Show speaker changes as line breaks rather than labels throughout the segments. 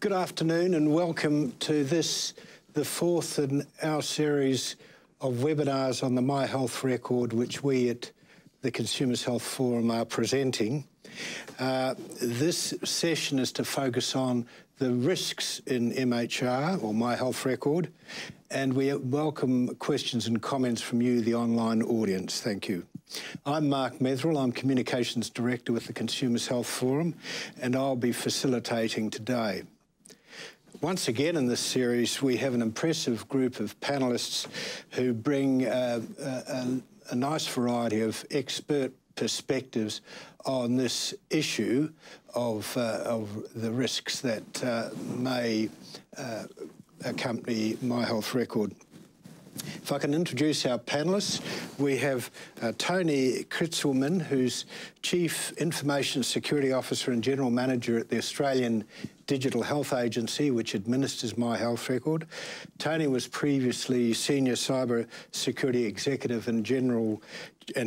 Good afternoon and welcome to this, the fourth in our series of webinars on the My Health Record, which we at the Consumers Health Forum are presenting. This session is to focus on the risks in MHR, or My Health Record, and we welcome questions and comments from you, the online audience. Thank you. I'm Mark Metherell, I'm Communications Director with the Consumers Health Forum, and I'll be facilitating today. Once again in this series, we have an impressive group of panellists who bring a nice variety of expert perspectives on this issue of the risks that may accompany My Health Record. If I can introduce our panellists, we have Tony Kitzelmann, who's Chief Information Security Officer and General Manager at the Australian Digital Health Agency, which administers My Health Record. Tony was previously Senior Cyber Security Executive and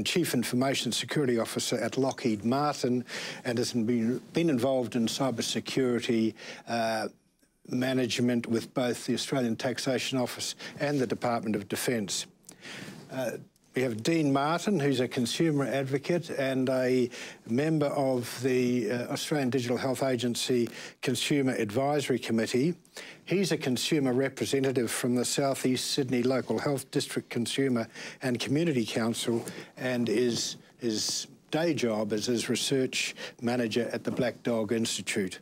Chief Information Security Officer at Lockheed Martin, and has been involved in cyber security management with both the Australian Taxation Office and the Department of Defence. We have Dean Martin, who's a consumer advocate and a member of the Australian Digital Health Agency Consumer Advisory Committee. He's a consumer representative from the South East Sydney Local Health District Consumer and Community Council, and his day job is as research manager at the Black Dog Institute.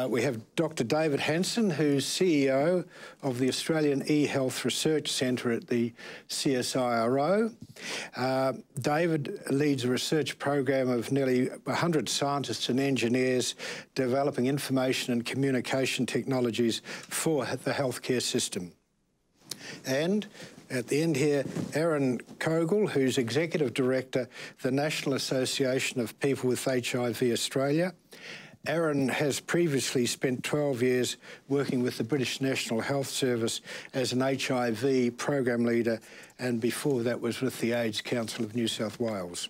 We have Dr. David Hansen, who's CEO of the Australian eHealth Research Centre at the CSIRO. David leads a research program of nearly 100 scientists and engineers developing information and communication technologies for the healthcare system. And at the end here, Aaron Cogle, who's Executive Director, the National Association of People with HIV Australia. Aaron has previously spent 12 years working with the British National Health Service as an HIV program leader, and before that was with the AIDS Council of New South Wales.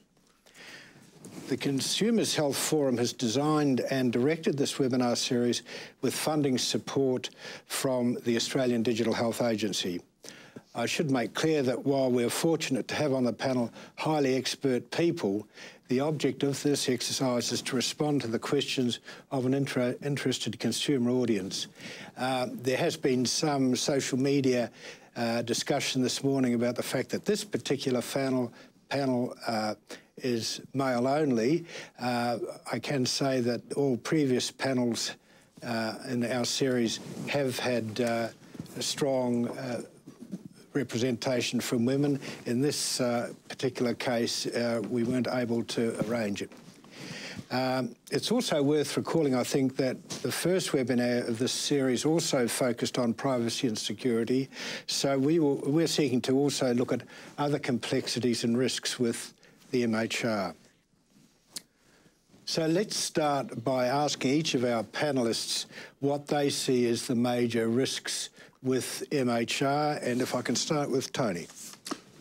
The Consumers Health Forum has designed and directed this webinar series with funding support from the Australian Digital Health Agency. I should make clear that while we're fortunate to have on the panel highly expert people, the object of this exercise is to respond to the questions of an interested consumer audience. There has been some social media discussion this morning about the fact that this particular panel is male only. I can say that all previous panels in our series have had a strong representation from women. In this particular case, we weren't able to arrange it. It's also worth recalling, I think, that the first webinar of this series also focused on privacy and security, so we're seeking to also look at other complexities and risks with the MHR. So let's start by asking each of our panellists what they see as the major risks with MHR, and if I can start with Tony.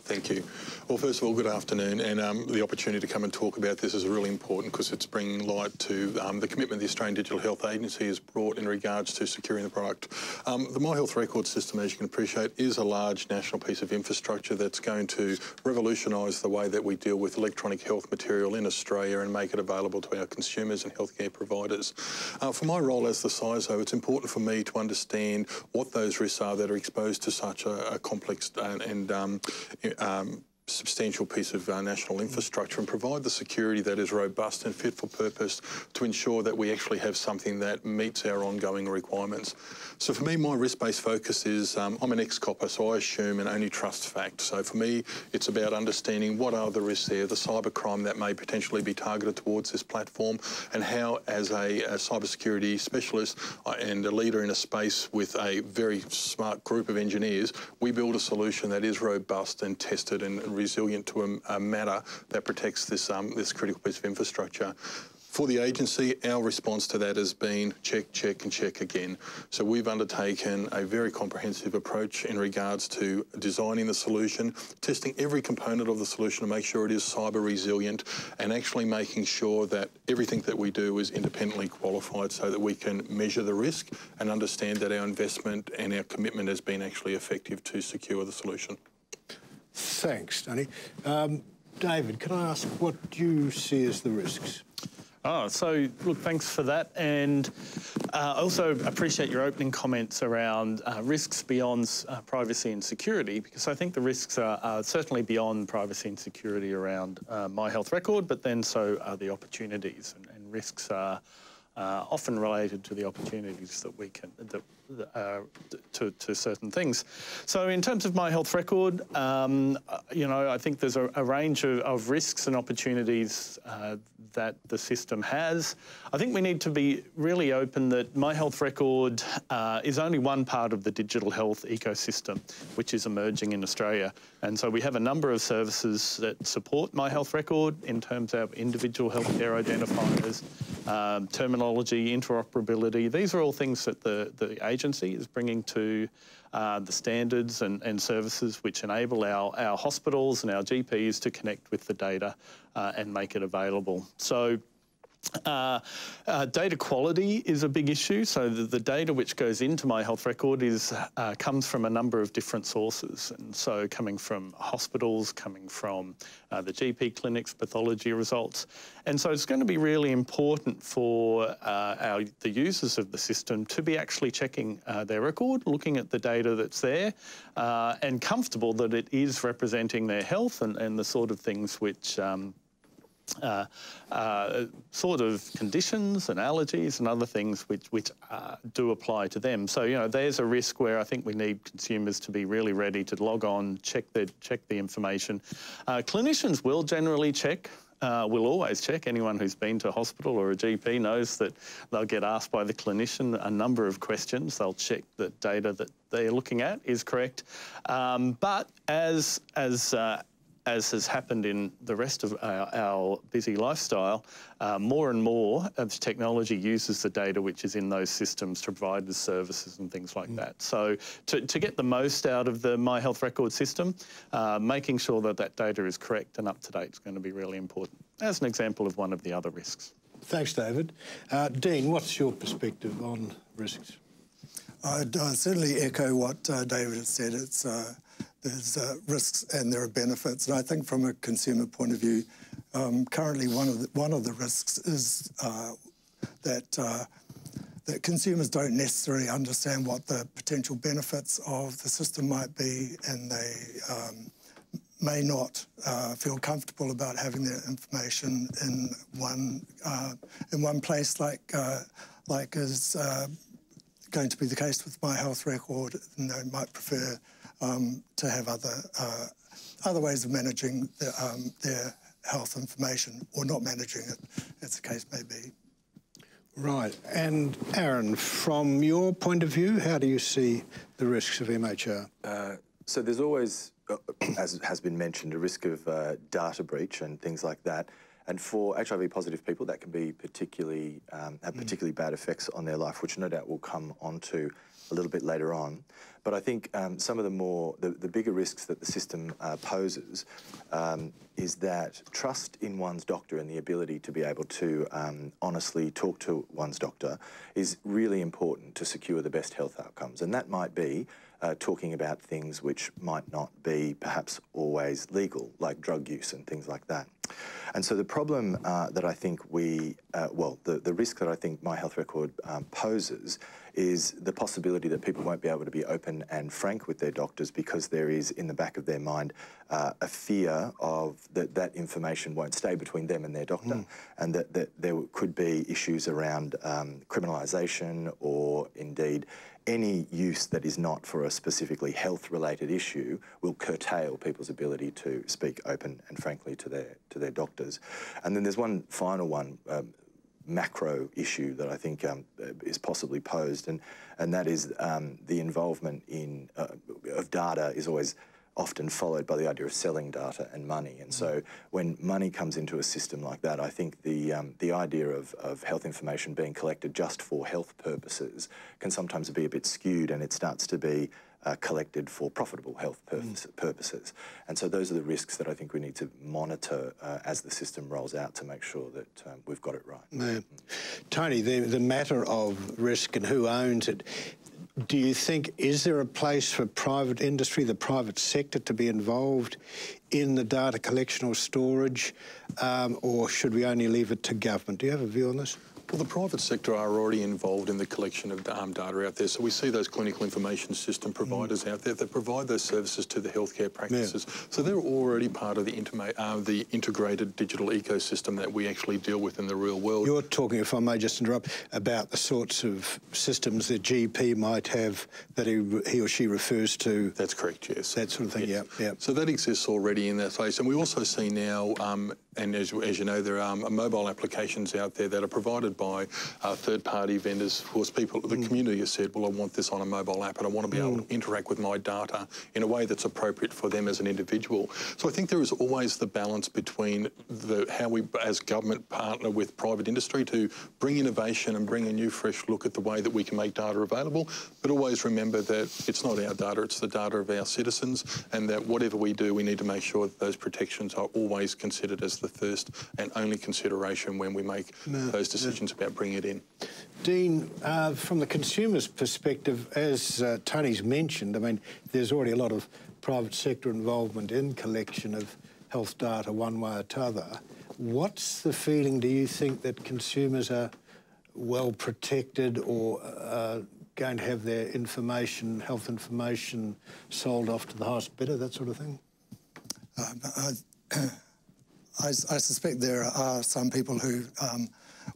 Thank you. Well, first of all, good afternoon, and the opportunity to come and talk about this is really important because it's bringing light to the commitment the Australian Digital Health Agency has brought in regards to securing the product. The My Health Record system, as you can appreciate, is a large national piece of infrastructure that's going to revolutionise the way that we deal with electronic health material in Australia and make it available to our consumers and healthcare providers. For my role as the CISO, it's important for me to understand what those risks are that are exposed to such a complex and substantial piece of national infrastructure and provide the security that is robust and fit for purpose to ensure that we actually have something that meets our ongoing requirements. So for me, my risk-based focus is, I'm an ex-copper, so I assume and only trust facts. So for me, it's about understanding what are the risks there, the cybercrime that may potentially be targeted towards this platform, and how, as a cybersecurity specialist and a leader in a space with a very smart group of engineers, we build a solution that is robust and tested and resilient to a matter that protects this, this critical piece of infrastructure. For the agency, our response to that has been check, check and check again. So we've undertaken a very comprehensive approach in regards to designing the solution, testing every component of the solution to make sure it is cyber resilient, and actually making sure that everything that we do is independently qualified so that we can measure the risk and understand that our investment and our commitment has been actually effective to secure the solution.
Thanks, Tony. David, can I ask what you see as the risks?
So look, thanks for that. And I also appreciate your opening comments around risks beyond privacy and security, because I think the risks are certainly beyond privacy and security around My Health Record, but then so are the opportunities, and risks are often related to the opportunities that we can, to certain things. So in terms of My Health Record, you know, I think there's a range of risks and opportunities that the system has. I think we need to be really open that My Health Record is only one part of the digital health ecosystem, which is emerging in Australia. And so we have a number of services that support My Health Record in terms of individual healthcare identifiers, terminology, interoperability. These are all things that the agency is bringing to the standards and services which enable our hospitals and our GPs to connect with the data and make it available. So data quality is a big issue. So the data which goes into My Health Record comes from a number of different sources. And so coming from hospitals, coming from the GP clinics, pathology results. And so it's going to be really important for the users of the system to be actually checking their record, looking at the data that's there, and comfortable that it is representing their health and the sort of things which sort of conditions and allergies and other things which do apply to them. So, you know, there's a risk where I think we need consumers to be really ready to log on, check the information. Clinicians will generally check. Will always check. Anyone who's been to a hospital or a GP knows that they'll get asked by the clinician a number of questions. They'll check that data that they're looking at is correct. But as has happened in the rest of our busy lifestyle, more and more of technology uses the data which is in those systems to provide the services and things like that. So to get the most out of the My Health Record system, making sure that that data is correct and up to date is going to be really important, as an example of one of the other risks.
Thanks, David. Dean, what's your perspective on risks?
I'd certainly echo what David has said. There's risks and there are benefits, and I think from a consumer point of view, currently one of the risks is that consumers don't necessarily understand what the potential benefits of the system might be, and they may not feel comfortable about having their information in one place, like is going to be the case with My Health Record, and they might prefer to have other ways of managing their health information, or not managing it, as the case may be.
Right. And Aaron, from your point of view, how do you see the risks of MHR?
So there's always, as has been mentioned, a risk of data breach and things like that. And for HIV-positive people, that can be have particularly bad effects on their life, which no doubt we'll come onto a little bit later on. But I think some of the bigger risks that the system poses is that trust in one's doctor and the ability to be able to honestly talk to one's doctor is really important to secure the best health outcomes. And that might be talking about things which might not be perhaps always legal, like drug use and things like that. And so the problem that I think the risk that I think My Health Record poses is the possibility that people won't be able to be open and frank with their doctors, because there is in the back of their mind a fear of that information won't stay between them and their doctor, and that there could be issues around criminalisation, or indeed any use that is not for a specifically health-related issue will curtail people's ability to speak open and frankly to their doctors. And then there's one final one, macro issue that I think is possibly posed, and that is the involvement of data is always often followed by the idea of selling data and money. And so when money comes into a system like that, I think the idea of health information being collected just for health purposes can sometimes be a bit skewed, and it starts to be collected for profitable health purposes. And so those are the risks that I think we need to monitor as the system rolls out to make sure that we've got it right.
Yeah. Tony, the matter of risk and who owns it, do you think, is there a place for private industry, the private sector, to be involved in the data collection or storage, or should we only leave it to government? Do you have a view on this?
Well, the private sector are already involved in the collection of data out there. So we see those clinical information system providers out there that provide those services to the healthcare practices. Yeah. So they're already part of the integrated digital ecosystem that we actually deal with in the real world.
You're talking, if I may just interrupt, about the sorts of systems the GP might have that he or she refers to.
That's correct, yes.
That sort of thing,
yes.
Yeah.
So that exists already in that place. And we also see now, and as you know, there are mobile applications out there that are provided by third-party vendors. Of course, people, the community has said, well, I want this on a mobile app and I want to be able to interact with my data in a way that's appropriate for them as an individual. So I think there is always the balance between how we, as government, partner with private industry to bring innovation and bring a new, fresh look at the way that we can make data available, but always remember that it's not our data, it's the data of our citizens, and that whatever we do, we need to make sure that those protections are always considered as the first and only consideration when we make those decisions about bringing it in.
Dean, from the consumer's perspective, as Tony's mentioned, I mean, there's already a lot of private sector involvement in collection of health data one way or t'other. What's the feeling, do you think, that consumers are well protected or going to have their information, health information, sold off to the highest bidder, that sort of thing?
I suspect there are some people who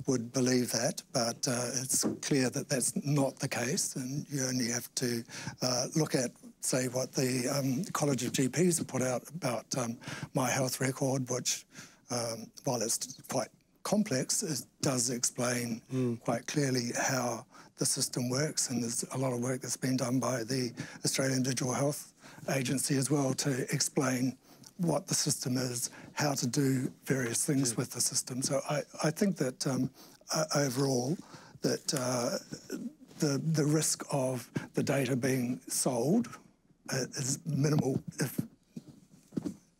would believe that, but it's clear that that's not the case, and you only have to look at, say, what the College of GPs have put out about My Health Record, which, while it's quite complex, it does explain quite clearly how the system works, and there's a lot of work that's been done by the Australian Digital Health Agency as well to explain what the system is, how to do various things with the system. So I think that overall that the risk of the data being sold is minimal, if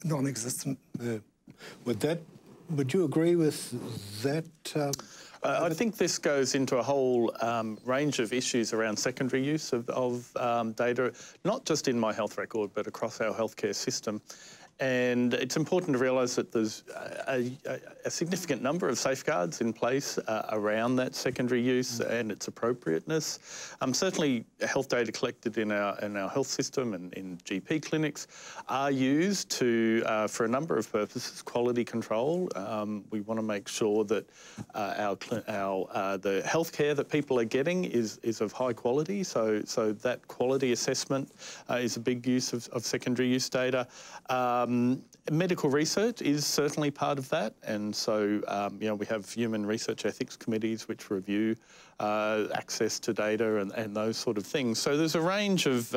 non-existent.
Yeah. Would you agree with that?
I think this goes into a whole range of issues around secondary use of data, not just in My Health Record, but across our healthcare system. And it's important to realise that there's a significant number of safeguards in place around that secondary use and its appropriateness. Certainly, health data collected in our health system and in GP clinics are used to for a number of purposes. Quality control. We want to make sure that the healthcare that people are getting is of high quality. So that quality assessment is a big use of secondary use data. Medical research is certainly part of that, and so you know, we have human research ethics committees which review access to data and those sort of things. So there's a range of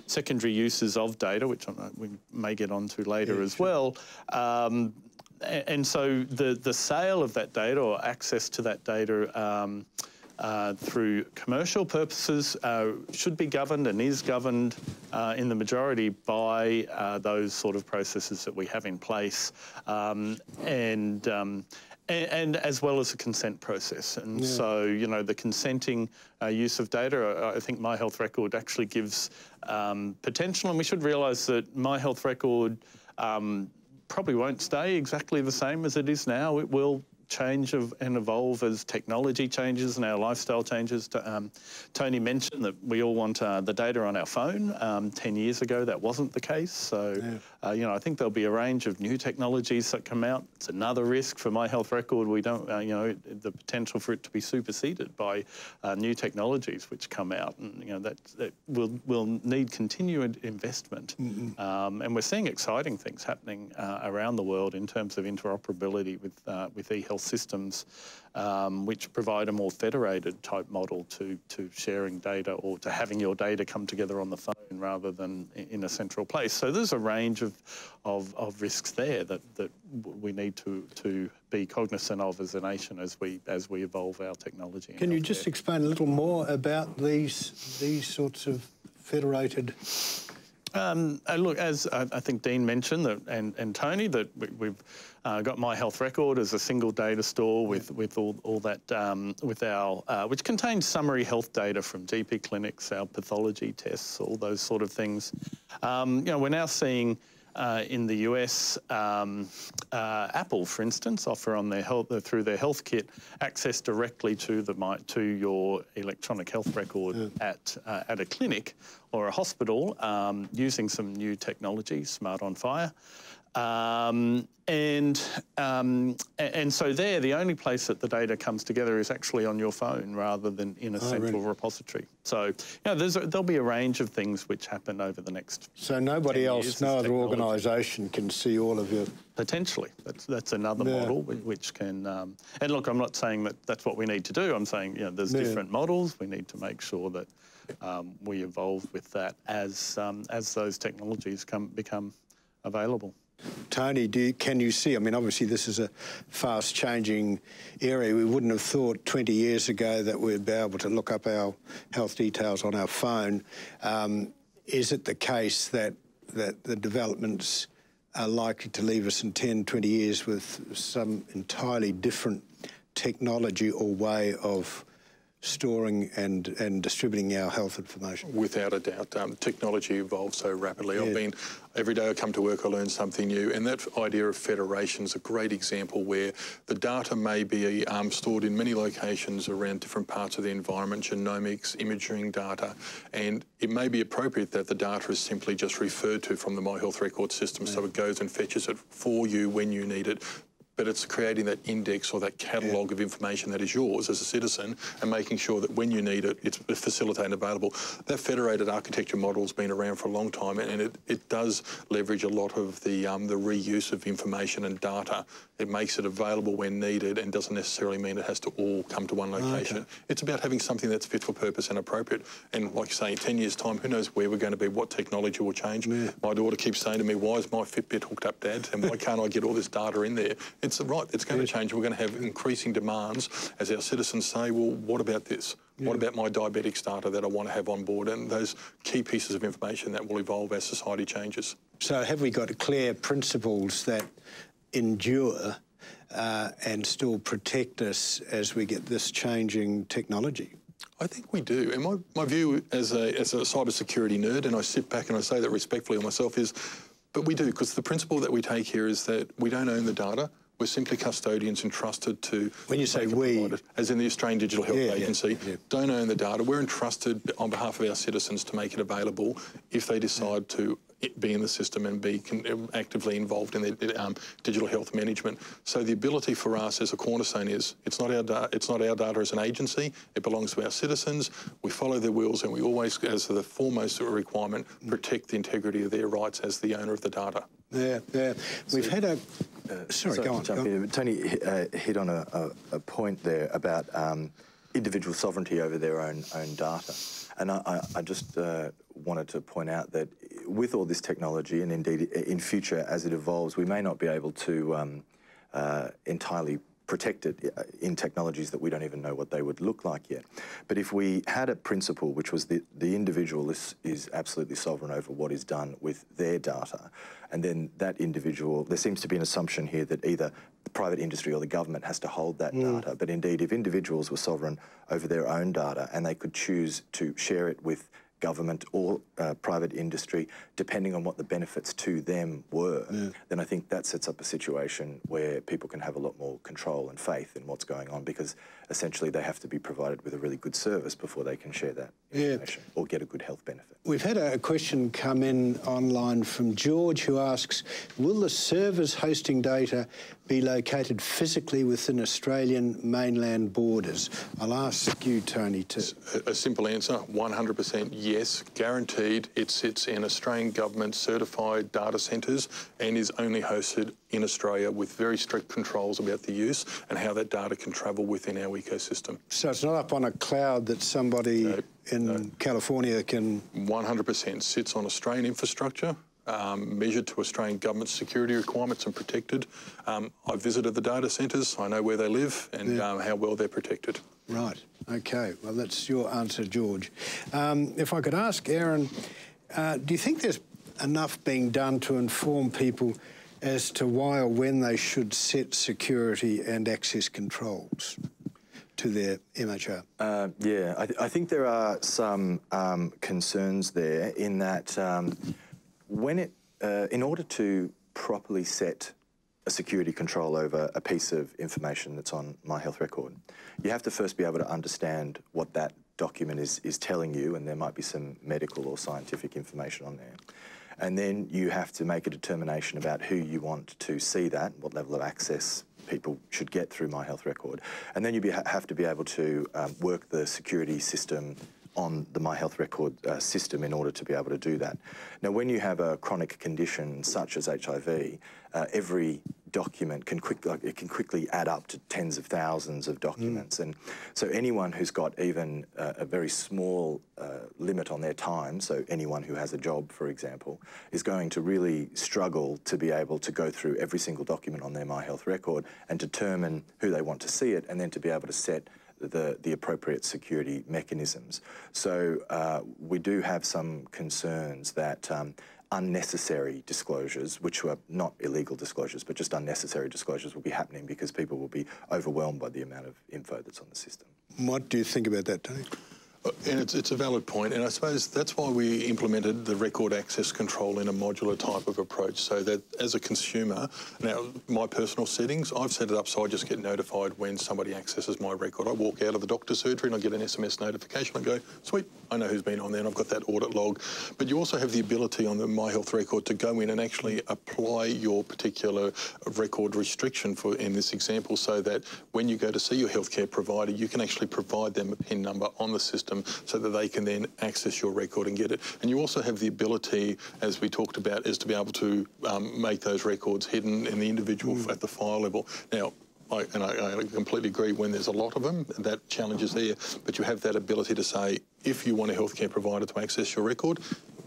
secondary uses of data, which we may get onto later as well. And so the sale of that data or access to that data through commercial purposes should be governed and is governed in the majority by those sort of processes that we have in place, and as well as a consent process. And so, you know, the consenting use of data, I think My Health Record actually gives potential, and we should realise that My Health Record probably won't stay exactly the same as it is now. It will change and evolve as technology changes and our lifestyle changes. Tony mentioned that we all want the data on our phone. 10 years ago, that wasn't the case. So, you know, I think there'll be a range of new technologies that come out. It's another risk for My Health Record. We don't, you know, the potential for it to be superseded by new technologies which come out, and you know that will need continued investment. And we're seeing exciting things happening around the world in terms of interoperability with e-health health systems, which provide a more federated type model to sharing data or to having your data come together on the phone rather than in a central place. So there's a range of risks there that we need to be cognizant of as a nation as we evolve our technology.
Can you just explain a little more about these sorts of federated?
Look, as I think Dean mentioned, and Tony, that we've got My Health Record as a single data store with all that, with our, which contains summary health data from GP clinics, our pathology tests, all those sort of things. You know, we're now seeing in the US, Apple, for instance, offer on their through their health kit access directly to your electronic health record at a clinic or a hospital using some new technology, Smart on Fire. And so there, the only place that the data comes together is actually on your phone rather than in a central repository. So, you know, there'll be a range of things which happen over the next.
So nobody else, no other organisation can see all of your.
Potentially, that's another model which can. And look, I'm not saying that that's what we need to do. I'm saying, you know, there's different models. We need to make sure that we evolve with that as those technologies become available.
Tony, can you see, I mean, obviously this is a fast-changing area. We wouldn't have thought 20 years ago that we'd be able to look up our health details on our phone. Is it the case that the developments are likely to leave us in 10, 20 years with some entirely different technology or way of storing and distributing our health information?
Without a doubt. Technology evolves so rapidly. Every day I come to work, I learn something new, and that idea of federation is a great example where the data may be stored in many locations around different parts of the environment, genomics, imaging data, and it may be appropriate that the data is simply just referred to from the My Health Record system, so it goes and fetches it for you when you need it. But it's creating that index or that catalogue of information that is yours as a citizen and making sure that when you need it, it's facilitated and available. That federated architecture model has been around for a long time, and it does leverage a lot of the reuse of information and data. It makes it available when needed and doesn't necessarily mean it has to all come to one location. It's about having something that's fit for purpose and appropriate. And like you say, in 10 years' time, who knows where we're going to be, what technology will change. My daughter keeps saying to me, why is my Fitbit hooked up, Dad? And why can't I get all this data in there? It's right, it's going to change. We're going to have increasing demands as our citizens say, well, what about this? What about my diabetics data that I want to have on board? And those key pieces of information that will evolve as society changes. So
have we got clear principles that endure and still protect us as we get this changing technology?
I think we do. And my view as a cybersecurity nerd, and I sit back and I say that respectfully of myself, is, but we do, because the principle that we take here is that we don't own the data. We're simply custodians entrusted to... When you say we... As in the Australian Digital Health Agency, don't own the data. We're entrusted on behalf of our citizens to make it available if they decide to be in the system and be actively involved in their digital health management. So the ability for us as a cornerstone is, it's not our data as an agency, it belongs to our citizens. We follow their wills and we always, as the foremost requirement, protect the integrity of their rights as the owner of the data. We've had a... sorry, go on.
Tony hit on a point there about individual sovereignty over their own data. And I just wanted to point out that with all this technology, and indeed in future as it evolves, we may not be able to entirely protect it in technologies that we don't even know what they would look like yet. But if we had a principle which was the individual is absolutely sovereign over what is done with their data, and then that individual, there seems to be an assumption here that either the private industry or the government has to hold that data, but indeed if individuals were sovereign over their own data and they could choose to share it with government or private industry, depending on what the benefits to them were, then I think that sets up a situation where people can have a lot more control and faith in what's going on, because essentially they have to be provided with a really good service before they can share that information or get a good health benefit.
We've had a question come in online from George, who asks, will the servers hosting data be located physically within Australian mainland borders? I'll ask you, Tony, to...
A simple answer, 100% yes, guaranteed. It sits in Australian government certified data centres and is only hosted in Australia with very strict controls about the use and how that data can travel within our ecosystem.
So it's not up on a cloud that somebody in California can...
100% sits on Australian infrastructure, measured to Australian government security requirements and protected. I've visited the data centres, I know where they live and how well they're protected.
Right, okay, well that's your answer, George. If I could ask Aaron, do you think there's enough being done to inform people as to why or when they should set security and access controls to their MHR?
Yeah, I think there are some concerns there in that in order to properly set a security control over a piece of information that's on My Health Record, you have to first be able to understand what that document is telling you, and there might be some medical or scientific information on there. And then you have to make a determination about who you want to see that, what level of access people should get through My Health Record. And then you have to be able to work the security system on the My Health Record system in order to be able to do that. Now, when you have a chronic condition such as HIV, every document can quickly add up to tens of thousands of documents. And so anyone who's got even a very small limit on their time, so anyone who has a job, for example, is going to really struggle to be able to go through every single document on their My Health Record and determine who they want to see it, and then to be able to set the appropriate security mechanisms. So we do have some concerns that unnecessary disclosures, which were not illegal disclosures, but just unnecessary disclosures, will be happening because people will be overwhelmed by the amount of info that's on the system.
What do you think about that, Tony?
And it's a valid point, and I suppose that's why we implemented the record access control in a modular type of approach, so that as a consumer, now my personal settings, I've set it up so I just get notified when somebody accesses my record. I walk out of the doctor's surgery and I get an SMS notification. I go, sweet, I know who's been on there and I've got that audit log. But you also have the ability on the My Health Record to go in and actually apply your particular record restriction in this example, so that when you go to see your healthcare provider, you can actually provide them a PIN number on the system so that they can then access your record and get it. And you also have the ability, as we talked about, is to be able to make those records hidden in the individual at the file level. Now, I completely agree, when there's a lot of them, that challenge is there, but you have that ability to say, if you want a healthcare provider to access your record,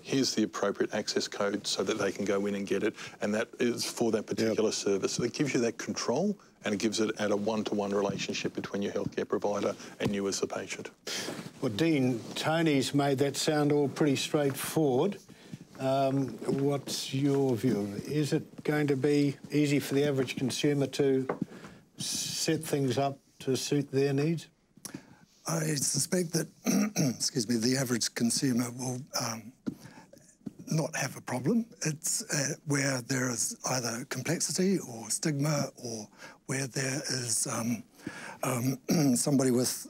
here's the appropriate access code so that they can go in and get it, and that is for that particular service. So it gives you that control, and it gives it at a one-to-one relationship between your healthcare provider and you as the patient.
Well, Dean, Tony's made that sound all pretty straightforward. What's your view? Is it going to be easy for the average consumer to set things up to suit their needs?
I suspect that, excuse me, the average consumer will not have a problem. It's where there is either complexity or stigma, or where there is somebody with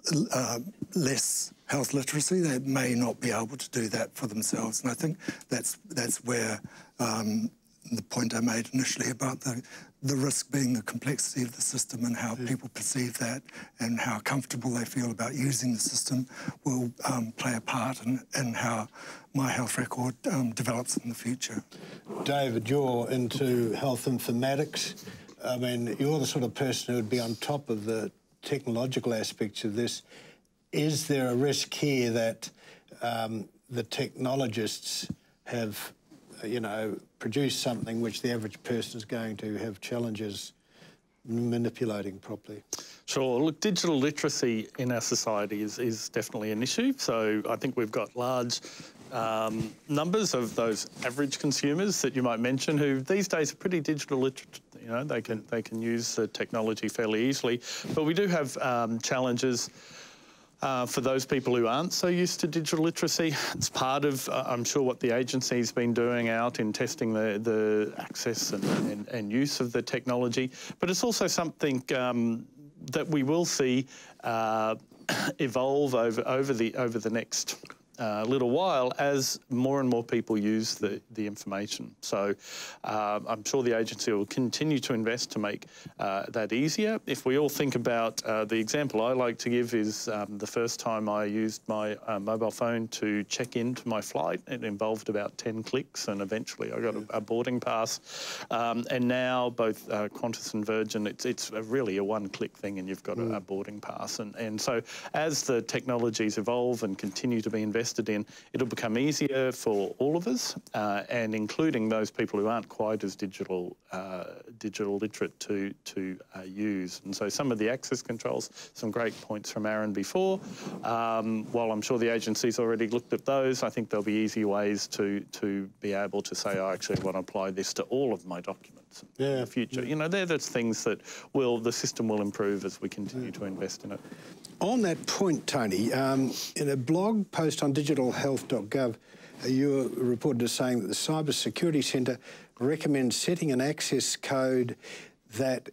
less health literacy, they may not be able to do that for themselves. And I think that's where the point I made initially about the risk being the complexity of the system and how people perceive that and how comfortable they feel about using the system will play a part in how My Health Record develops in the future.
David, you're into health informatics. I mean, you're the sort of person who would be on top of the technological aspects of this. Is there a risk here that the technologists have, produced something which the average person is going to have challenges manipulating properly?
Sure. Look, digital literacy in our society is definitely an issue. So I think we've got large numbers of those average consumers that you might mention who these days are pretty digital literate. They can use the technology fairly easily. But we do have challenges for those people who aren't so used to digital literacy. It's part of, I'm sure, what the agency's been doing out in testing the access and use of the technology. But it's also something that we will see evolve over the next little while as more and more people use the information. So I'm sure the agency will continue to invest to make that easier. If we all think about the example I like to give is the first time I used my mobile phone to check into my flight, it involved about 10 clicks and eventually I got a boarding pass. And now both Qantas and Virgin, it's really a one-click thing and you've got a boarding pass. And so as the technologies evolve and continue to be invested in, it'll become easier for all of us, and including those people who aren't quite as digital literate to use. And so some of the access controls, some great points from Aaron before. While I'm sure the agency's already looked at those, I think there'll be easy ways to be able to say, I actually want to apply this to all of my documents in the future. You know, they're the things that the system will improve as we continue to invest in it.
On that point, Tony, in a blog post on digitalhealth.gov, you were reported as saying that the Cyber Security Centre recommends setting an access code that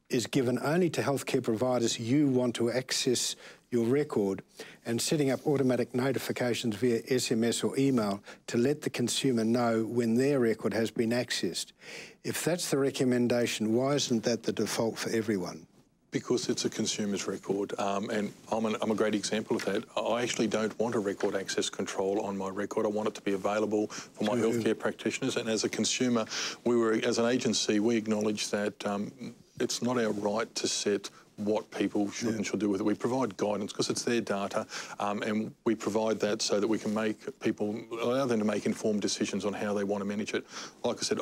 is given only to healthcare providers you want to access your record, and setting up automatic notifications via SMS or email to let the consumer know when their record has been accessed. If that's the recommendation, why isn't that the default for everyone?
Because it's a consumer's record, and I'm a great example of that. I actually don't want a record access control on my record. I want it to be available for my healthcare practitioners. And as a consumer, as an agency, we acknowledge that it's not our right to set what people should and should do with it. We provide guidance because it's their data, and we provide that so that we can allow them to make informed decisions on how they want to manage it. Like I said,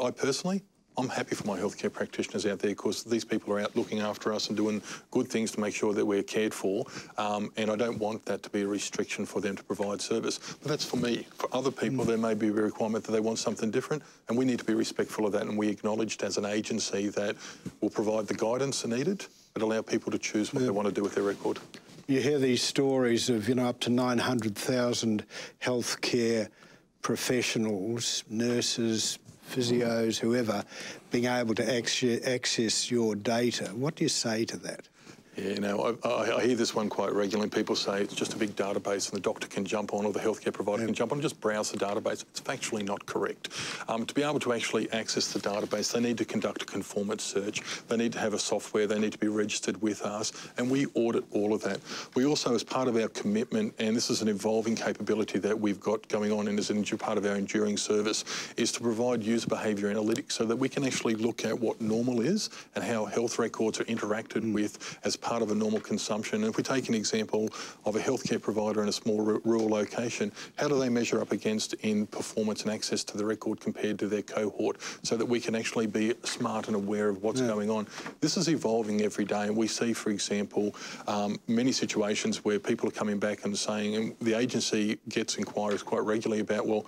I'm happy for my healthcare practitioners out there because these people are out looking after us and doing good things to make sure that we're cared for, and I don't want that to be a restriction for them to provide service. But that's for me. For other people, there may be a requirement that they want something different, and we need to be respectful of that, and we acknowledged as an agency that we'll provide the guidance needed, but allow people to choose what they want to do with their record.
You hear these stories of, up to 900,000 healthcare professionals, nurses, physios, whoever, being able to access your data. What do you say to that?
Yeah, I hear this one quite regularly. People say it's just a big database and the doctor can jump on or the healthcare provider can jump on and just browse the database. It's factually not correct. To be able to actually access the database, they need to conduct a conformance search. They need to have a software. They need to be registered with us, and we audit all of that. We also, as part of our commitment, and this is an evolving capability that we've got going on and is part of our enduring service, is to provide user behaviour analytics so that we can actually look at what normal is and how health records are interacted with as part of a normal consumption. And if we take an example of a healthcare provider in a small rural location, how do they measure up against in performance and access to the record compared to their cohort, so that we can actually be smart and aware of what's going on? This is evolving every day, and we see, for example, many situations where people are coming back and saying, and the agency gets inquiries quite regularly about, well,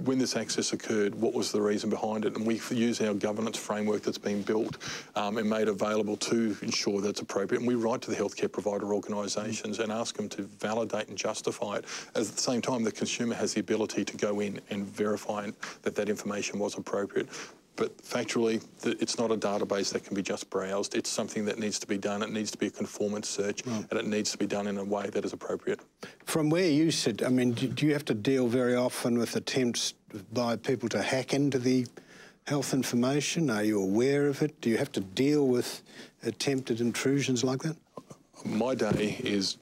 when this access occurred, what was the reason behind it? And we use our governance framework that's been built and made available to ensure that's appropriate. And we write to the healthcare provider organisations and ask them to validate and justify it. At the same time, the consumer has the ability to go in and verify that that information was appropriate. But factually, it's not a database that can be just browsed. It's something that needs to be done. It needs to be a conformance search, and it needs to be done in a way that is appropriate.
From where you sit, I mean, do you have to deal very often with attempts by people to hack into the health information? Are you aware of it? Do you have to deal with attempted intrusions like that?
My day is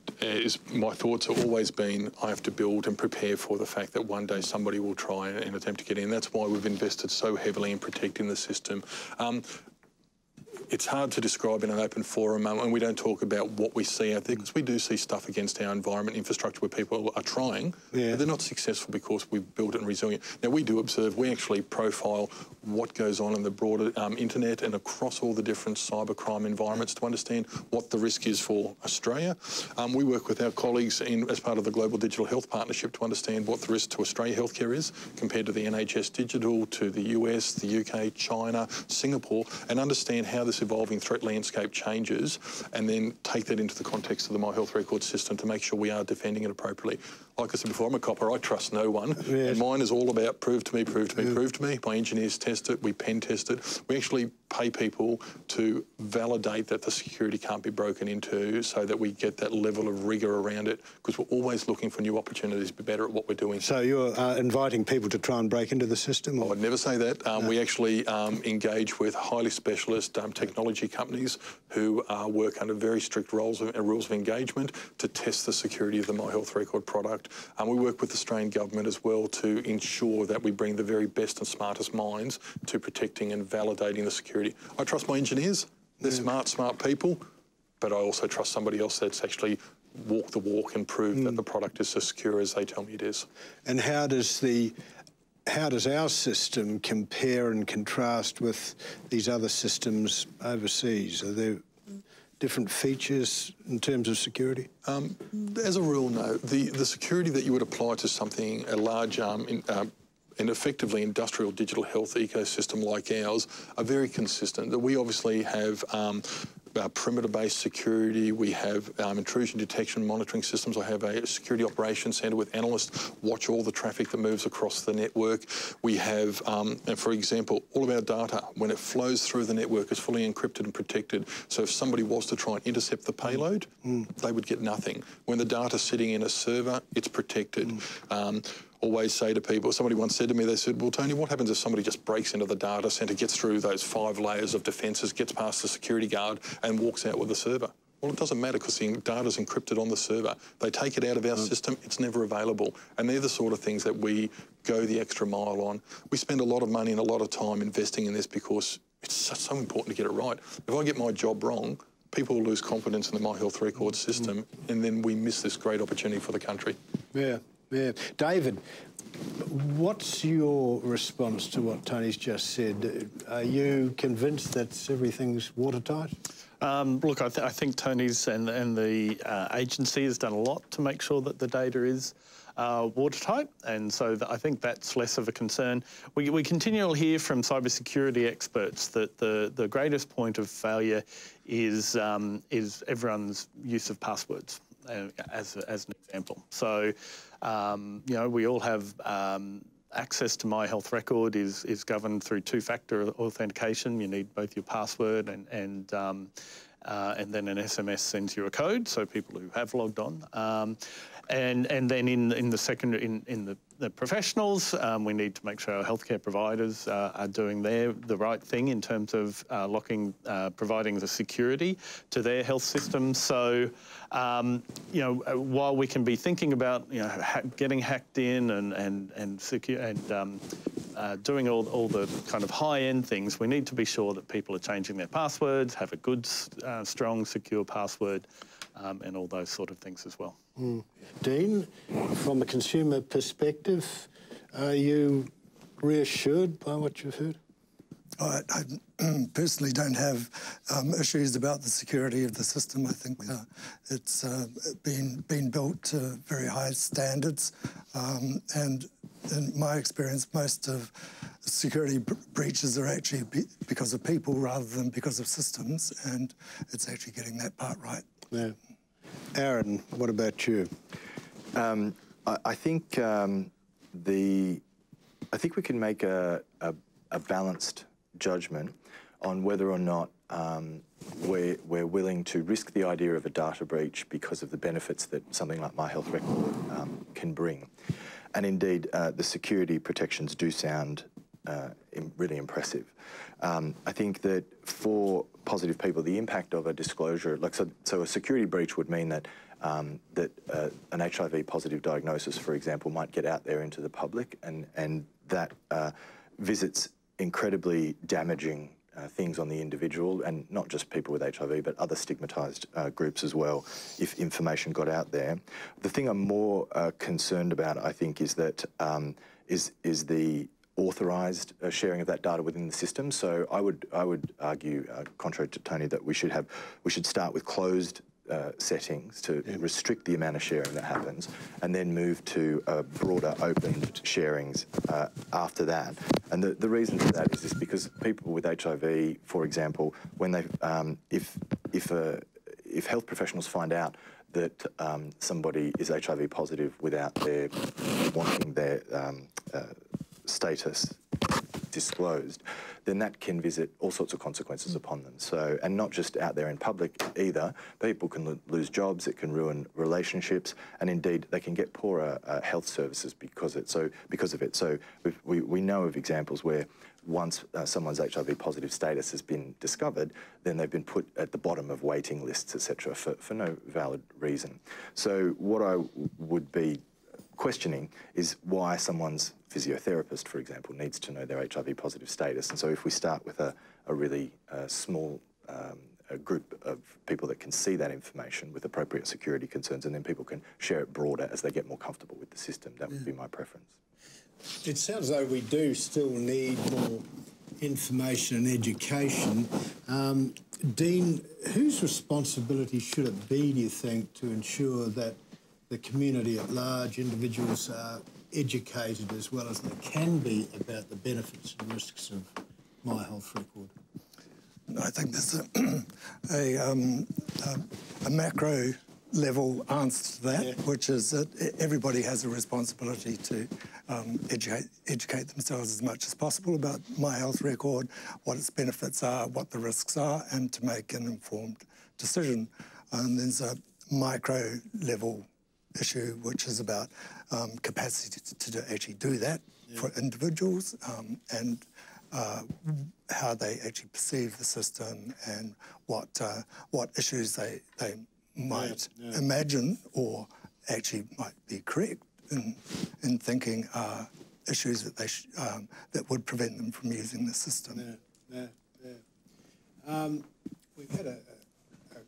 my thoughts have always been, I have to build and prepare for the fact that one day somebody will try and attempt to get in. That's why we've invested so heavily in protecting the system. It's hard to describe in an open forum, and we don't talk about what we see out there, because we do see stuff against our environment infrastructure where people are trying, but they're not successful because we've built it and resilient. Now, we do observe, we actually profile what goes on in the broader internet and across all the different cybercrime environments to understand what the risk is for Australia. We work with our colleagues as part of the Global Digital Health Partnership to understand what the risk to Australia healthcare is compared to the NHS Digital, to the US, the UK, China, Singapore, and understand how this evolving threat landscape changes, and then take that into the context of the My Health Record system to make sure we are defending it appropriately. Like I said before, I'm a copper, I trust no one, and mine is all about prove to me, prove to me, prove to me. My engineers test it, we pen test it. We actually pay people to validate that the security can't be broken into, so that we get that level of rigour around it, because we're always looking for new opportunities to be better at what we're doing.
So you're inviting people to try and break into the system? Or?
I'd never say that. No. We actually engage with highly specialist technology companies who work under very strict rules of engagement to test the security of the My Health Record product. We work with the Australian government as well to ensure that we bring the very best and smartest minds to protecting and validating the security. I trust my engineers. They're smart people, but I also trust somebody else that's actually walked the walk and proved that the product is as secure as they tell me it is.
And how does our system compare and contrast with these other systems overseas? Are there different features in terms of security?
As a rule, no. The security that you would apply to something, a large and effectively industrial digital health ecosystem like ours, are very consistent. We obviously have perimeter-based security. We have intrusion detection monitoring systems. I have a security operations centre with analysts watch all the traffic that moves across the network. We have, and for example, all of our data, when it flows through the network, is fully encrypted and protected. So if somebody was to try and intercept the payload, they would get nothing. When the data's sitting in a server, it's protected. Always say to people, somebody once said to me, they said, well, Tony, what happens if somebody just breaks into the data centre, gets through those 5 layers of defences, gets past the security guard and walks out with the server? Well, it doesn't matter because the data's encrypted on the server. They take it out of our system, it's never available. And they're the sort of things that we go the extra mile on. We spend a lot of money and a lot of time investing in this because it's so important to get it right. If I get my job wrong, people will lose confidence in the My Health Record system, and then we miss this great opportunity for the country.
Yeah. Yeah. David, what's your response to what Tony's just said? Are you convinced that everything's watertight?
Look, I think Tony's and the agency has done a lot to make sure that the data is watertight, and so I think that's less of a concern. We continually hear from cybersecurity experts that the greatest point of failure is everyone's use of passwords, as an example. So, you know, we all have access to My Health Record is governed through 2-factor authentication. You need both your password and then an SMS sends you a code, so people who have logged on. And then in the professionals, we need to make sure our healthcare providers are doing the right thing in terms of providing the security to their health systems. So, you know, while we can be thinking about, you know, getting hacked in and doing all the kind of high-end things, we need to be sure that people are changing their passwords, have a good, strong, secure password, and all those sort of things as well.
Dean, from a consumer perspective, are you reassured by what you've heard?
I personally don't have issues about the security of the system. I think it's been built to very high standards, and in my experience, most of security breaches are actually because of people rather than because of systems, and it's actually getting that part right.
Yeah. Aaron, what about you?
I think I think we can make a balanced judgment on whether or not we're willing to risk the idea of a data breach because of the benefits that something like My Health Record can bring. And indeed, the security protections do sound really impressive. I think that for positive people, the impact of a disclosure, so a security breach would mean that an HIV positive diagnosis, for example, might get out there into the public, and that visits incredibly damaging things on the individual, and not just people with HIV, but other stigmatised groups as well, if information got out there. The thing I'm more concerned about, I think, is that is the authorised sharing of that data within the system. So I would argue, contrary to Tony, that we should start with closed settings to restrict the amount of sharing that happens, and then move to broader open sharings after that. And the reason for that is because people with HIV, for example, when they if health professionals find out that somebody is HIV positive without their wanting their status disclosed, then that can visit all sorts of consequences upon them. So, and not just out there in public either. People can lose jobs, it can ruin relationships, and indeed they can get poorer health services because of it. So we know of examples where once someone's HIV positive status has been discovered, then they've been put at the bottom of waiting lists, etc., for no valid reason. So what I would be questioning is why someone's physiotherapist, for example, needs to know their HIV positive status. And so if we start with a really small a group of people that can see that information with appropriate security concerns, and then people can share it broader as they get more comfortable with the system, that would be my preference.
It sounds like we do still need more information and education. Dean, whose responsibility should it be, do you think, to ensure that the community at large, individuals, are educated as well as they can be about the benefits and risks of My Health Record?
I think there's a macro level answer to that, which is that everybody has a responsibility to educate themselves as much as possible about My Health Record, what its benefits are, what the risks are, and to make an informed decision. And there's a micro level issue, which is about capacity to actually do that for individuals, and how they actually perceive the system, and what issues they might imagine or actually might be correct in thinking are issues that they that would prevent them from using the system.
We've had a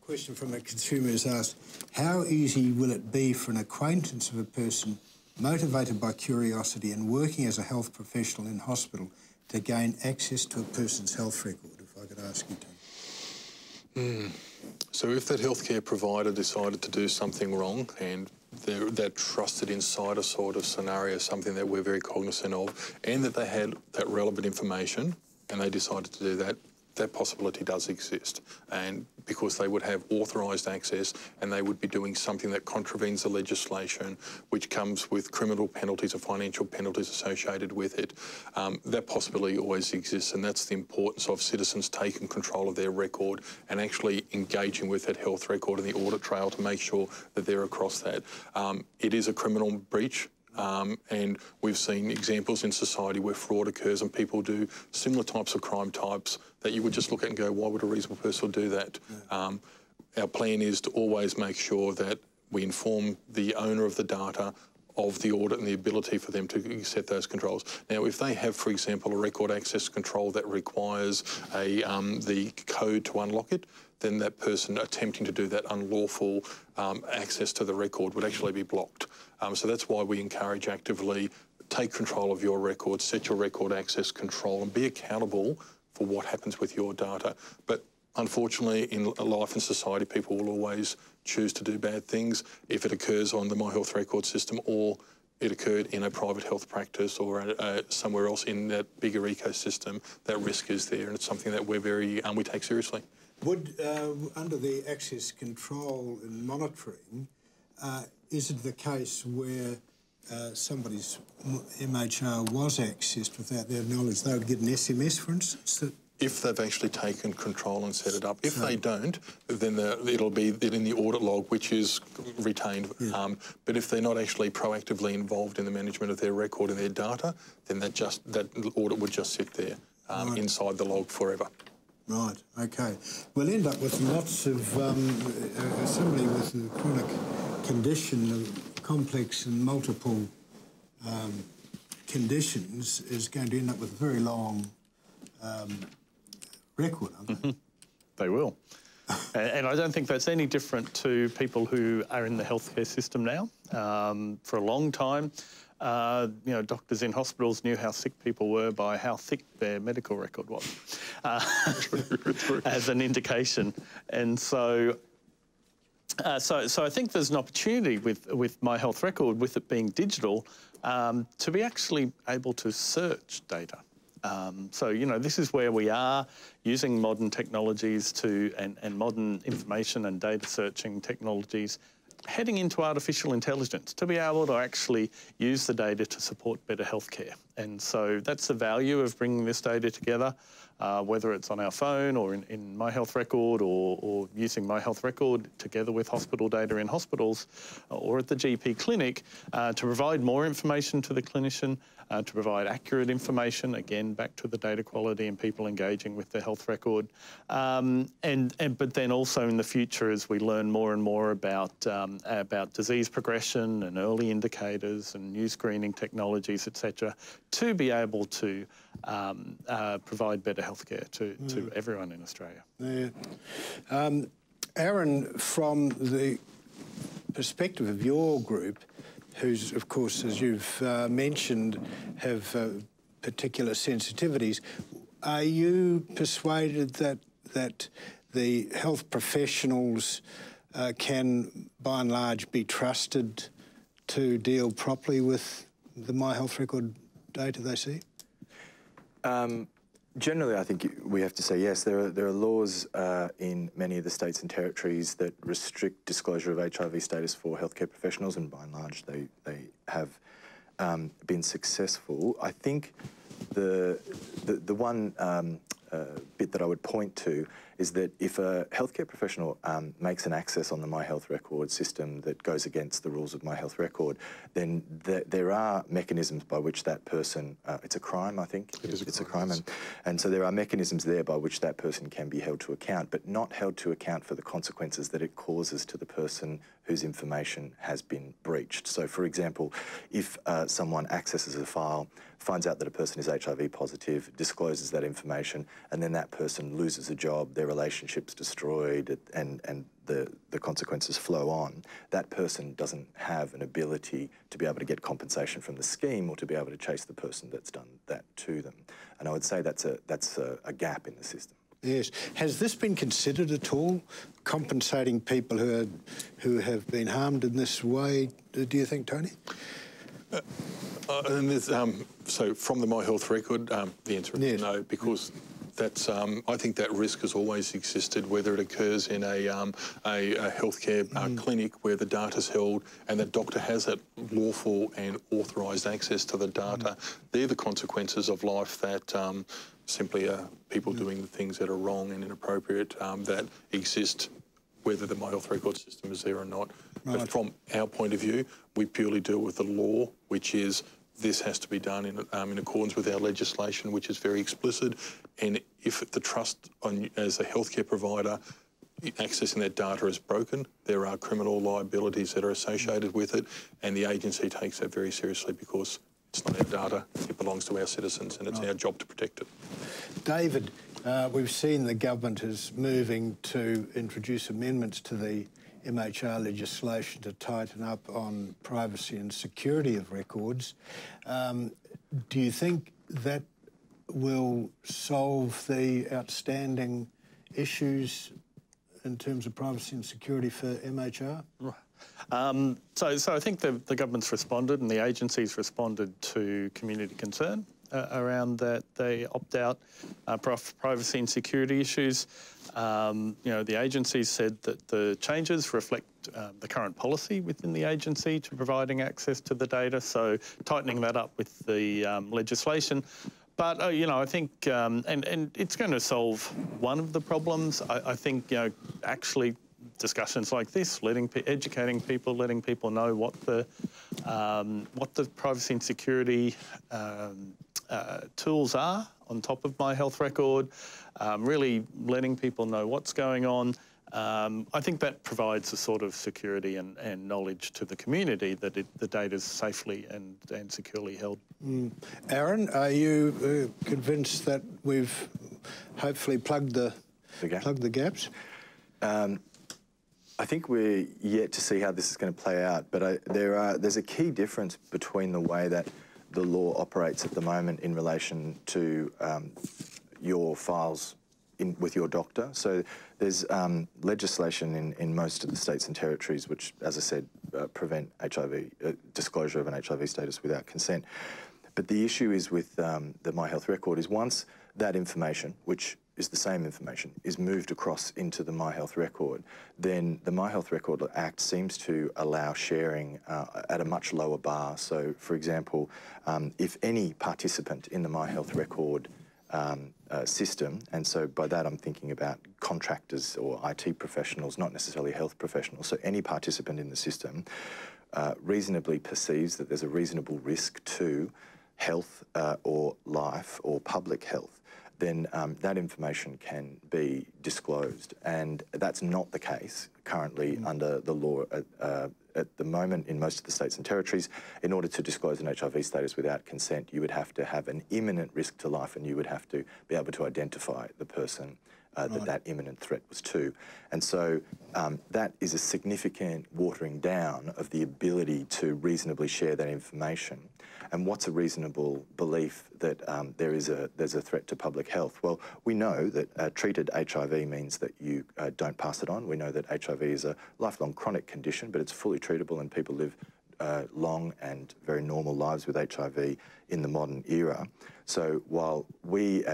question from a consumer who's asked, how easy will it be for an acquaintance of a person motivated by curiosity and working as a health professional in hospital to gain access to a person's health record, if I could ask you to?
So if that healthcare provider decided to do something wrong, and that trusted insider sort of scenario, something that we're very cognizant of, and that they had that relevant information and they decided to do that, that possibility does exist. And because they would have authorised access and they would be doing something that contravenes the legislation, which comes with criminal penalties or financial penalties associated with it, that possibility always exists. And that's the importance of citizens taking control of their record and actually engaging with that health record and the audit trail to make sure that they're across that. It is a criminal breach. And we've seen examples in society where fraud occurs and people do similar types of crime types that you would just look at and go, why would a reasonable person do that? Our plan is to always make sure that we inform the owner of the data of the audit and the ability for them to set those controls. Now, if they have, for example, a record access control that requires the code to unlock it, then that person attempting to do that unlawful access to the record would actually be blocked. So that's why we encourage actively take control of your record, set your record access control, and be accountable for what happens with your data. But unfortunately, in life and society, people will always choose to do bad things if it occurs on the My Health Record system or it occurred in a private health practice or somewhere else in that bigger ecosystem. That risk is there, and it's something that we're we take seriously.
Would, under the access control and monitoring, is it the case where somebody's MHR was accessed without their knowledge, they would get an SMS, for instance?
If they've actually taken control and set it up. If they don't, then it'll be in the audit log, which is retained. But if they're not actually proactively involved in the management of their record and their data, then that audit would just sit there inside the log forever.
Right, okay. We'll end up with lots of, somebody with a chronic condition, complex and multiple conditions is going to end up with a very long record, aren't they?
They will. And I don't think that's any different to people who are in the healthcare system now. For a long time, you know, doctors in hospitals knew how sick people were by how thick their medical record was, as an indication. And so, so I think there's an opportunity with My Health Record, with it being digital, to be actually able to search data. So, you know, this is where we are using modern technologies and modern information and data searching technologies, heading into artificial intelligence to be able to actually use the data to support better healthcare. And so that's the value of bringing this data together, whether it's on our phone or in My Health Record or using My Health Record together with hospital data in hospitals or at the GP clinic to provide more information to the clinician, to provide accurate information, again, back to the data quality and people engaging with the health record. But then also in the future, as we learn more and more about disease progression and early indicators and new screening technologies, etc., to be able to provide better healthcare to everyone in Australia.
Yeah. Aaron, from the perspective of your group, who's, of course, as you've mentioned, have particular sensitivities, are you persuaded that the health professionals can, by and large, be trusted to deal properly with the My Health Record data they see?
Generally, I think we have to say yes. There are laws in many of the states and territories that restrict disclosure of HIV status for healthcare professionals, and by and large, they have been successful. I think the one bit that I would point to is that if a healthcare professional makes an access on the My Health Record system that goes against the rules of My Health Record, then there are mechanisms by which that person, it's a crime, I think. It's a crime. And so there are mechanisms there by which that person can be held to account, but not held to account for the consequences that it causes to the person whose information has been breached. So, for example, if someone accesses a file, finds out that a person is HIV positive, discloses that information, and then that person loses a job, their relationship's destroyed, and the consequences flow on, that person doesn't have an ability to be able to get compensation from the scheme or to be able to chase the person that's done that to them. And I would say that's a gap in the system.
Yes. Has this been considered at all, compensating people who have been harmed in this way, do you think, Tony?
So from the My Health Record, the answer is no, because that's I think that risk has always existed, whether it occurs in a healthcare clinic where the data's held and the doctor has that lawful and authorised access to the data. They're the consequences of life that simply are people doing the things that are wrong and inappropriate that exist, whether the My Health Record system is there or not. Right. But from our point of view, we purely deal with the law, which is this has to be done in accordance with our legislation, which is very explicit. And if the trust as a healthcare provider accessing that data is broken, there are criminal liabilities that are associated with it, and the agency takes that very seriously because it's not our data, it belongs to our citizens, and it's our job to protect it.
David, we've seen the government is moving to introduce amendments to the MHR legislation to tighten up on privacy and security of records. Do you think that will solve the outstanding issues in terms of privacy and security for MHR?
So I think the government's responded and the agency's responded to community concern around that. They opt out privacy and security issues. The agency said that the changes reflect the current policy within the agency to providing access to the data, so tightening that up with the legislation. But, I think, and it's going to solve one of the problems. I think, actually discussions like this, educating people, letting people know what the privacy and security tools are on top of My Health Record, really letting people know what's going on. I think that provides a sort of security and knowledge to the community that the data is safely and securely held.
Aaron, are you convinced that we've hopefully plugged the gaps?
I think we're yet to see how this is going to play out, but there's a key difference between the way that the law operates at the moment in relation to your files with your doctor. So there's legislation in most of the states and territories which, as I said, prevent disclosure of an HIV status without consent. But the issue is with the My Health Record is once that information, which is the same information, is moved across into the My Health record, then the My Health Record Act seems to allow sharing at a much lower bar. So, for example, if any participant in the My Health Record system, and so by that I'm thinking about contractors or IT professionals, not necessarily health professionals, so any participant in the system reasonably perceives that there's a reasonable risk to health or life or public health, then that information can be disclosed. And that's not the case currently under the law at the moment in most of the states and territories. In order to disclose an HIV status without consent, you would have to have an imminent risk to life, and you would have to be able to identify the person that imminent threat was to. And so that is a significant watering down of the ability to reasonably share that information. And what's a reasonable belief that there's a threat to public health? Well, we know that treated HIV means that you don't pass it on. We know that HIV is a lifelong chronic condition, but it's fully treatable, and people live long and very normal lives with HIV in the modern era. So while we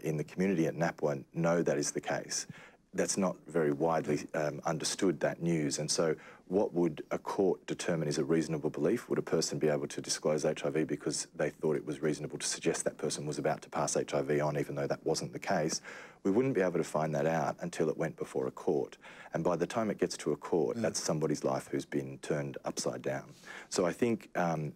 in the community at NAPWA know that is the case, that's not very widely understood, that news. And so what would a court determine is a reasonable belief? Would a person be able to disclose HIV because they thought it was reasonable to suggest that person was about to pass HIV on, even though that wasn't the case? We wouldn't be able to find that out until it went before a court. And by the time it gets to a court, that's somebody's life who's been turned upside down. So I think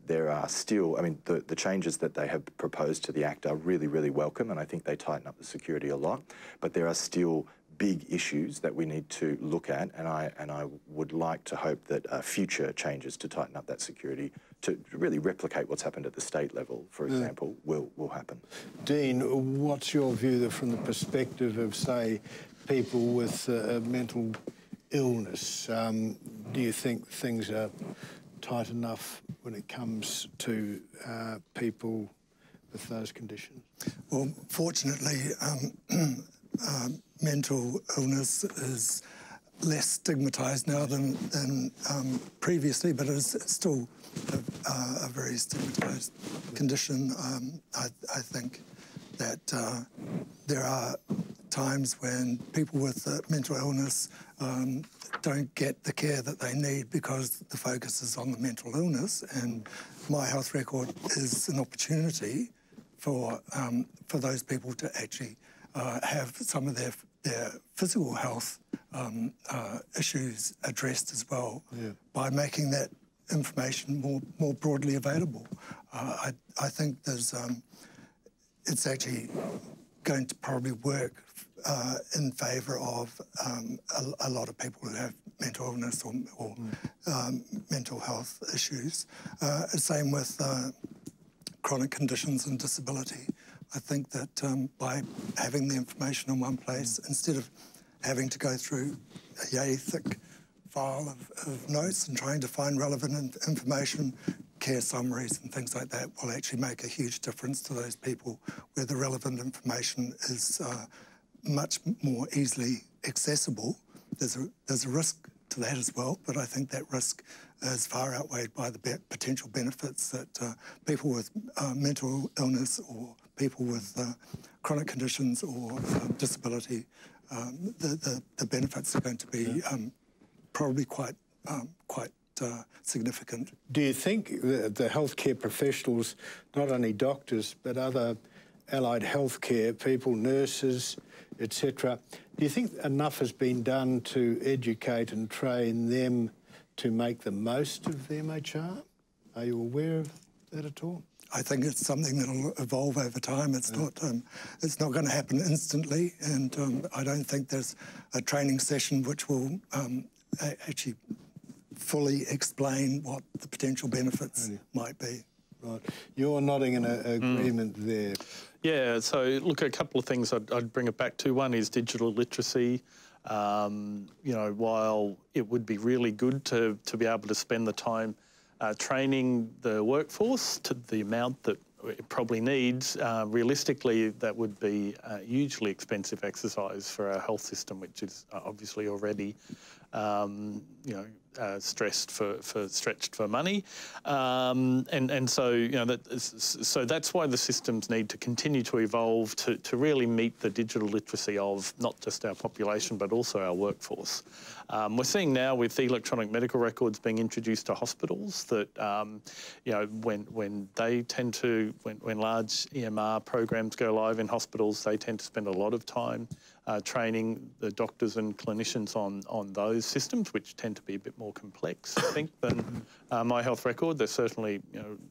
there are still, I mean, the changes that they have proposed to the Act are really, really welcome, and I think they tighten up the security a lot. But there are still big issues that we need to look at, and I would like to hope that future changes to tighten up that security, to really replicate what's happened at the state level, for example, will happen.
Dean, what's your view from the perspective of, say, people with mental illness? Do you think things are tight enough when it comes to people with those conditions?
Well, fortunately, mental illness is less stigmatised now than previously, but it's still a very stigmatised condition. I think that there are times when people with mental illness don't get the care that they need because the focus is on the mental illness, and My Health Record is an opportunity for those people to actually have some of their physical health issues addressed as well, by making that information more broadly available. I think there's it's actually going to probably work in favour of a lot of people who have mental illness or mental health issues. Same with chronic conditions and disability. I think that by having the information in one place, instead of having to go through a yay thick file of notes and trying to find relevant information, care summaries and things like that will actually make a huge difference to those people where the relevant information is much more easily accessible. There's a risk to that as well, but I think that risk is far outweighed by the potential benefits that people with mental illness or people with chronic conditions or disability, the benefits are going to be probably quite significant.
Do you think the healthcare professionals, not only doctors but other allied healthcare people, nurses, etc., do you think enough has been done to educate and train them to make the most of the MHR? Are you aware of that at all?
I think it's something that'll evolve over time. It's not going to happen instantly, and I don't think there's a training session which will actually fully explain what the potential benefits might be.
Right. You're nodding in agreement there.
Yeah, so look, a couple of things I'd bring it back to. One is digital literacy. You know, while it would be really good to be able to spend the time training the workforce to the amount that it probably needs, realistically that would be a hugely expensive exercise for our health system, which is obviously already, you know, stretched for money, and so so that's why the systems need to continue to evolve to really meet the digital literacy of not just our population but also our workforce. We're seeing now with the electronic medical records being introduced to hospitals that when they tend to when large EMR programs go live in hospitals, they tend to spend a lot of time training the doctors and clinicians on those systems, which tend to be a bit more complex, I think, than My Health Record. They certainly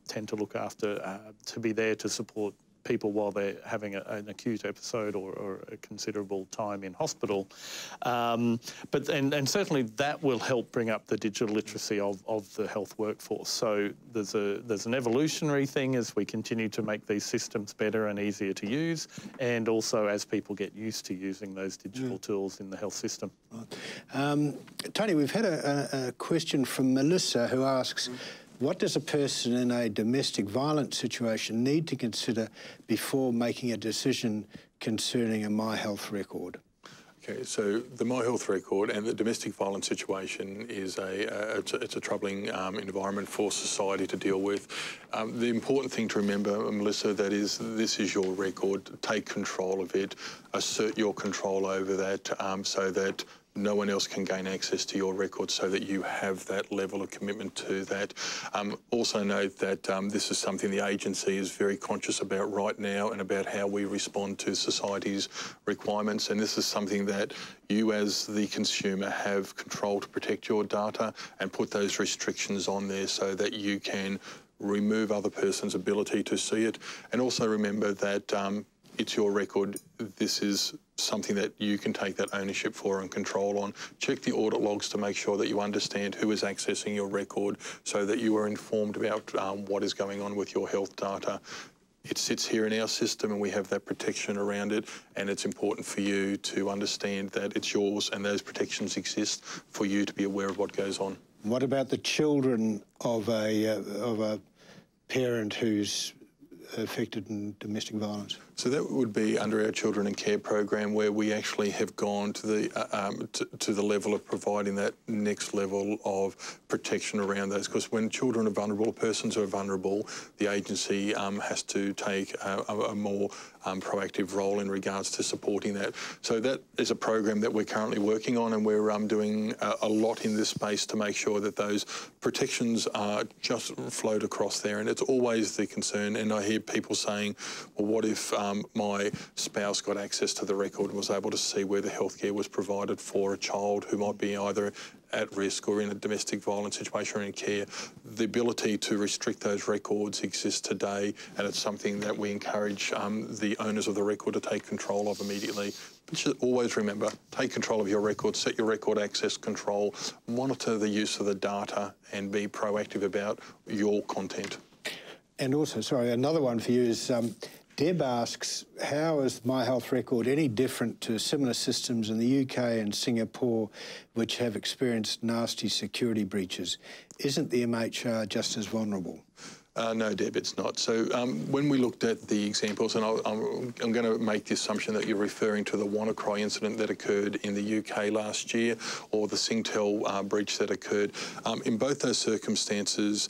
tend to look after, to be there to support people while they're having an acute episode or a considerable time in hospital. And certainly that will help bring up the digital literacy of the health workforce. So there's an evolutionary thing as we continue to make these systems better and easier to use, and also as people get used to using those digital tools in the health system.
Tony, we've had a question from Melissa who asks, what does a person in a domestic violence situation need to consider before making a decision concerning a My Health record?
Okay, so the My Health record and the domestic violence situation is it's a troubling environment for society to deal with. The important thing to remember, Melissa, that is this is your record. Take control of it. Assert your control over that so that no one else can gain access to your records, so that you have that level of commitment to that. Also note that this is something the agency is very conscious about right now and about how we respond to society's requirements. And this is something that you as the consumer have control to protect your data and put those restrictions on there so that you can remove other person's ability to see it. And also remember that it's your record. This is something that you can take that ownership for and control on. Check the audit logs to make sure that you understand who is accessing your record so that you are informed about what is going on with your health data. It sits here in our system and we have that protection around it, and it's important for you to understand that it's yours and those protections exist for you to be aware of what goes on.
What about the children of a parent who's affected in domestic violence?
So that would be under our Children in Care program, where we actually have gone to the level of providing that next level of protection around those. Because when children are vulnerable, persons are vulnerable, the agency has to take a more proactive role in regards to supporting that. So that is a program that we're currently working on, and we're doing a lot in this space to make sure that those protections are just flowed across there. And it's always the concern, and I hear people saying, well, what if my spouse got access to the record and was able to see where the healthcare was provided for a child who might be either at risk or in a domestic violence situation or in care? The ability to restrict those records exists today, and it's something that we encourage the owners of the record to take control of immediately. But just always remember, take control of your record, set your record access control, monitor the use of the data, and be proactive about your content.
And also, sorry, another one for you is Deb asks, how is My Health Record any different to similar systems in the UK and Singapore, which have experienced nasty security breaches? Isn't the MHR just as vulnerable?
No, Deb, it's not. So when we looked at the examples, and I'm going to make the assumption that you're referring to the WannaCry incident that occurred in the UK last year, or the Singtel breach that occurred. In both those circumstances,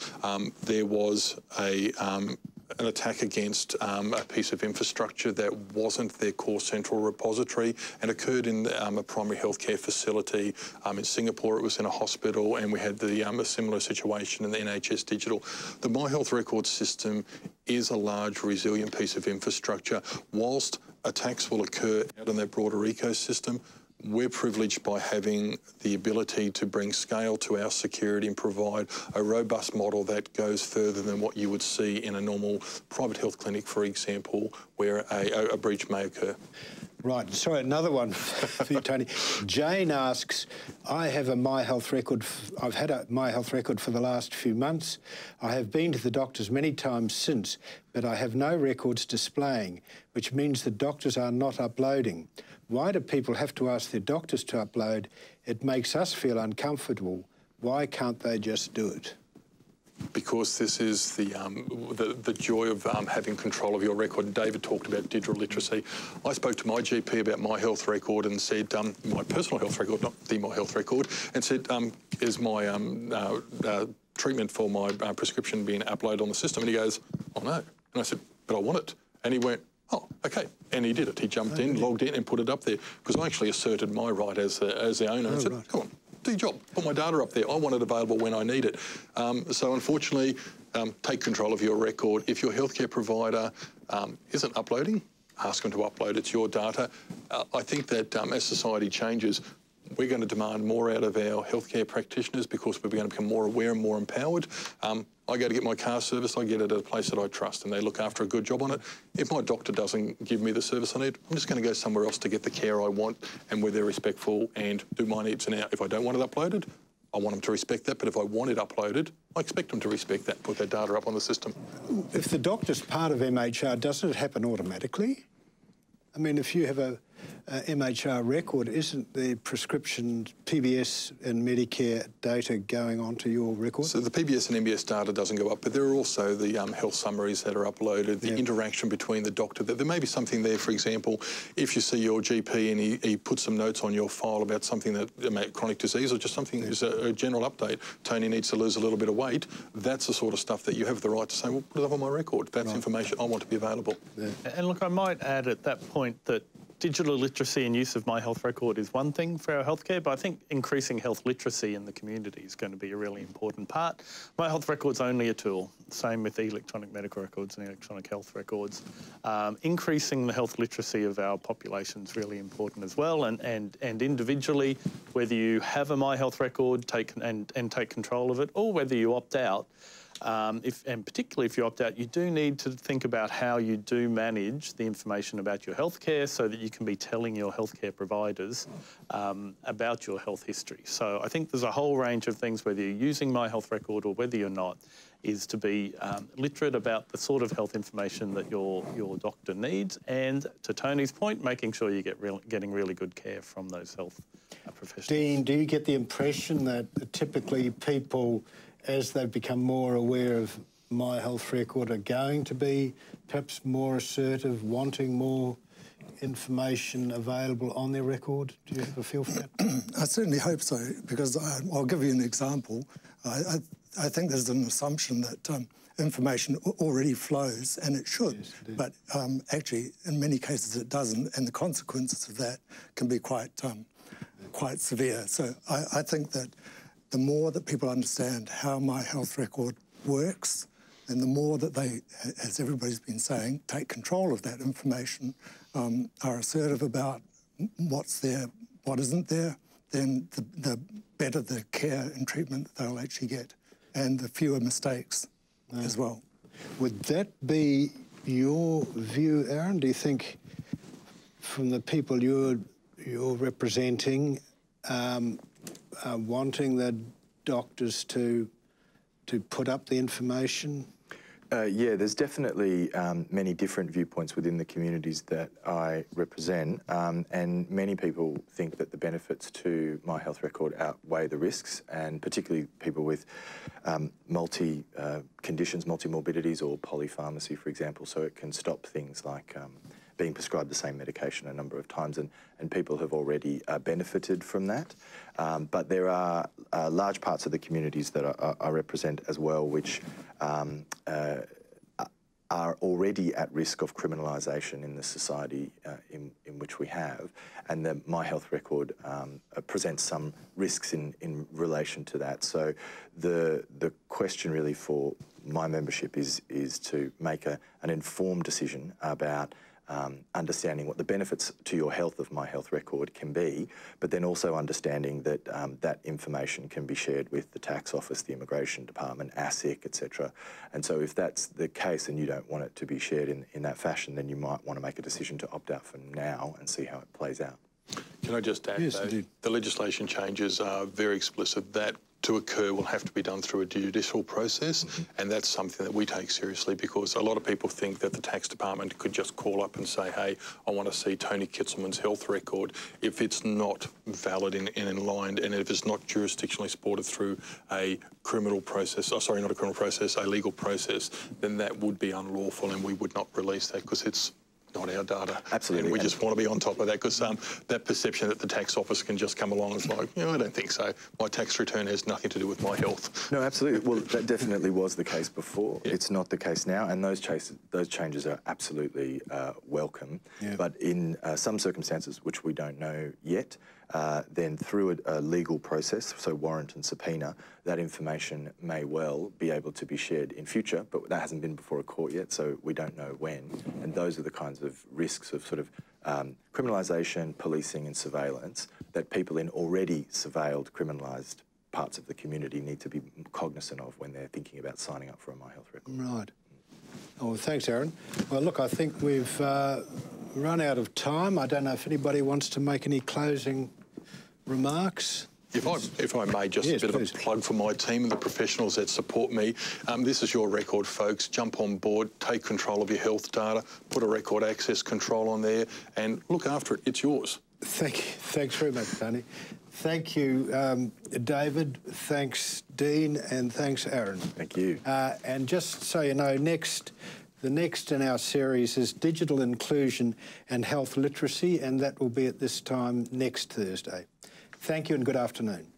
there was an attack against a piece of infrastructure that wasn't their core central repository and occurred in a primary healthcare facility. In Singapore, it was in a hospital, and we had a similar situation in the NHS Digital. The My Health Record system is a large, resilient piece of infrastructure. Whilst attacks will occur out in that broader ecosystem, we're privileged by having the ability to bring scale to our security and provide a robust model that goes further than what you would see in a normal private health clinic, for example, where a breach may occur.
Right. Sorry, another one for you, Tony. Jane asks, I have a My Health Record. I've had a My Health Record for the last few months. I have been to the doctors many times since, but I have no records displaying, which means the doctors are not uploading. Why do people have to ask their doctors to upload? It makes us feel uncomfortable. Why can't they just do it?
because this is the joy of having control of your record. David talked about digital literacy. I spoke to my GP about my health record and said, my personal health record, not the My Health record, and said, is my treatment for my prescription being uploaded on the system? And he goes, oh no. And I said, but I want it. And he went, oh, okay. And he did it. He jumped in, logged in and put it up there, because I actually asserted my right as the owner and said, come on, do your job, put my data up there. I want it available when I need it. So unfortunately, take control of your record. If your healthcare provider isn't uploading, ask them to upload. It's your data. I think that as society changes, we're going to demand more out of our healthcare practitioners because we're going to become more aware and more empowered. I go to get my car serviced, I get it at a place that I trust and they look after a good job on it. If my doctor doesn't give me the service I need, I'm just going to go somewhere else to get the care I want and where they're respectful and do my needs. And if I don't want it uploaded, I want them to respect that, but if I want it uploaded, I expect them to respect that, put their data up on the system.
If the doctor's part of MHR, doesn't it happen automatically? I mean, if you have a MHR record, isn't the prescription PBS and Medicare data going onto your record?
So the PBS and MBS data doesn't go up, but there are also the health summaries that are uploaded, the interaction between the doctor. There may be something there, for example, if you see your GP and he puts some notes on your file about something that chronic disease or just something as a general update, Tony needs to lose a little bit of weight, that's the sort of stuff that you have the right to say, well, put it up on my record. That's information I want to be available.
Yeah. And look, I might add at that point that digital literacy and use of My Health Record is one thing for our healthcare, but I think increasing health literacy in the community is going to be a really important part. My Health Record's only a tool. Same with electronic medical records and electronic health records. Increasing the health literacy of our population is really important as well, and individually, whether you have a My Health Record take control of it, or whether you opt out. And particularly if you opt out, you do need to think about how you do manage the information about your healthcare so that you can be telling your healthcare providers about your health history. So I think there's a whole range of things, whether you're using My Health Record or whether you're not, is to be literate about the sort of health information that your doctor needs, and to Tony's point, making sure you getting really good care from those health professionals.
Dean, do you get the impression that typically people, as they become more aware of My Health Record, are going to be perhaps more assertive, wanting more information available on their record? Do you have a feel for that?
I certainly hope so, because I'll give you an example. I think there's an assumption that information already flows, and it should, yes, but actually in many cases it doesn't, and the consequences of that can be quite severe. So I think that the more that people understand how My Health Record works, and the more that they, as everybody's been saying, take control of that information, are assertive about what's there, what isn't there, then the better the care and treatment they'll actually get, and the fewer mistakes as well.
Would that be your view, Aaron? Do you think, from the people you're representing, wanting the doctors to put up the information?
Yeah, there's definitely many different viewpoints within the communities that I represent, and many people think that the benefits to My Health Record outweigh the risks, and particularly people with multi-conditions, multi-morbidities or polypharmacy, for example, so it can stop things like being prescribed the same medication a number of times, and people have already benefited from that. But there are large parts of the communities that I represent as well, which are already at risk of criminalisation in the society in which we have, and the My Health Record presents some risks in relation to that. So the question really for my membership is to make an informed decision about understanding what the benefits to your health of My Health Record can be, but then also understanding that that information can be shared with the tax office, the immigration department, ASIC, etc. And so if that's the case and you don't want it to be shared in that fashion, then you might want to make a decision to opt out for now and see how it plays out.
Can I just add,
yes,
though, the legislation changes are very explicit that to occur will have to be done through a judicial process, and that's something that we take seriously, because a lot of people think that the tax department could just call up and say, hey, I want to see Tony Kitzelmann's health record. If it's not valid in line, and if it's not jurisdictionally supported through a criminal process, oh, sorry, not a criminal process, a legal process, then that would be unlawful, and we would not release that because it's not our data.
Absolutely.
And we just want to be on top of that, because that perception that the tax office can just come along and it's like, I don't think so. My tax return has nothing to do with my health.
No, absolutely. Well, that definitely was the case before. Yeah. It's not the case now, and those changes are absolutely welcome. Yeah. But in some circumstances, which we don't know yet, then through a legal process, so warrant and subpoena, that information may well be able to be shared in future, but that hasn't been before a court yet, so we don't know when. And those are the kinds of risks of sort of criminalisation, policing and surveillance that people in already surveilled, criminalised parts of the community need to be cognizant of when they're thinking about signing up for a My Health record.
Right. Oh, well, thanks, Aaron. Well, look, I think we've run out of time. I don't know if anybody wants to make any closing remarks.
If I may, just a bit of a plug for my team and the professionals that support me. This is your record, folks. Jump on board, take control of your health data, put a record access control on there, and look after it. It's yours.
Thank you. Thanks very much, Tony. Thank you, David. Thanks, Dean, and thanks, Aaron.
Thank you.
And just so you know, the next in our series is Digital Inclusion and Health Literacy, and that will be at this time next Thursday. Thank you and good afternoon.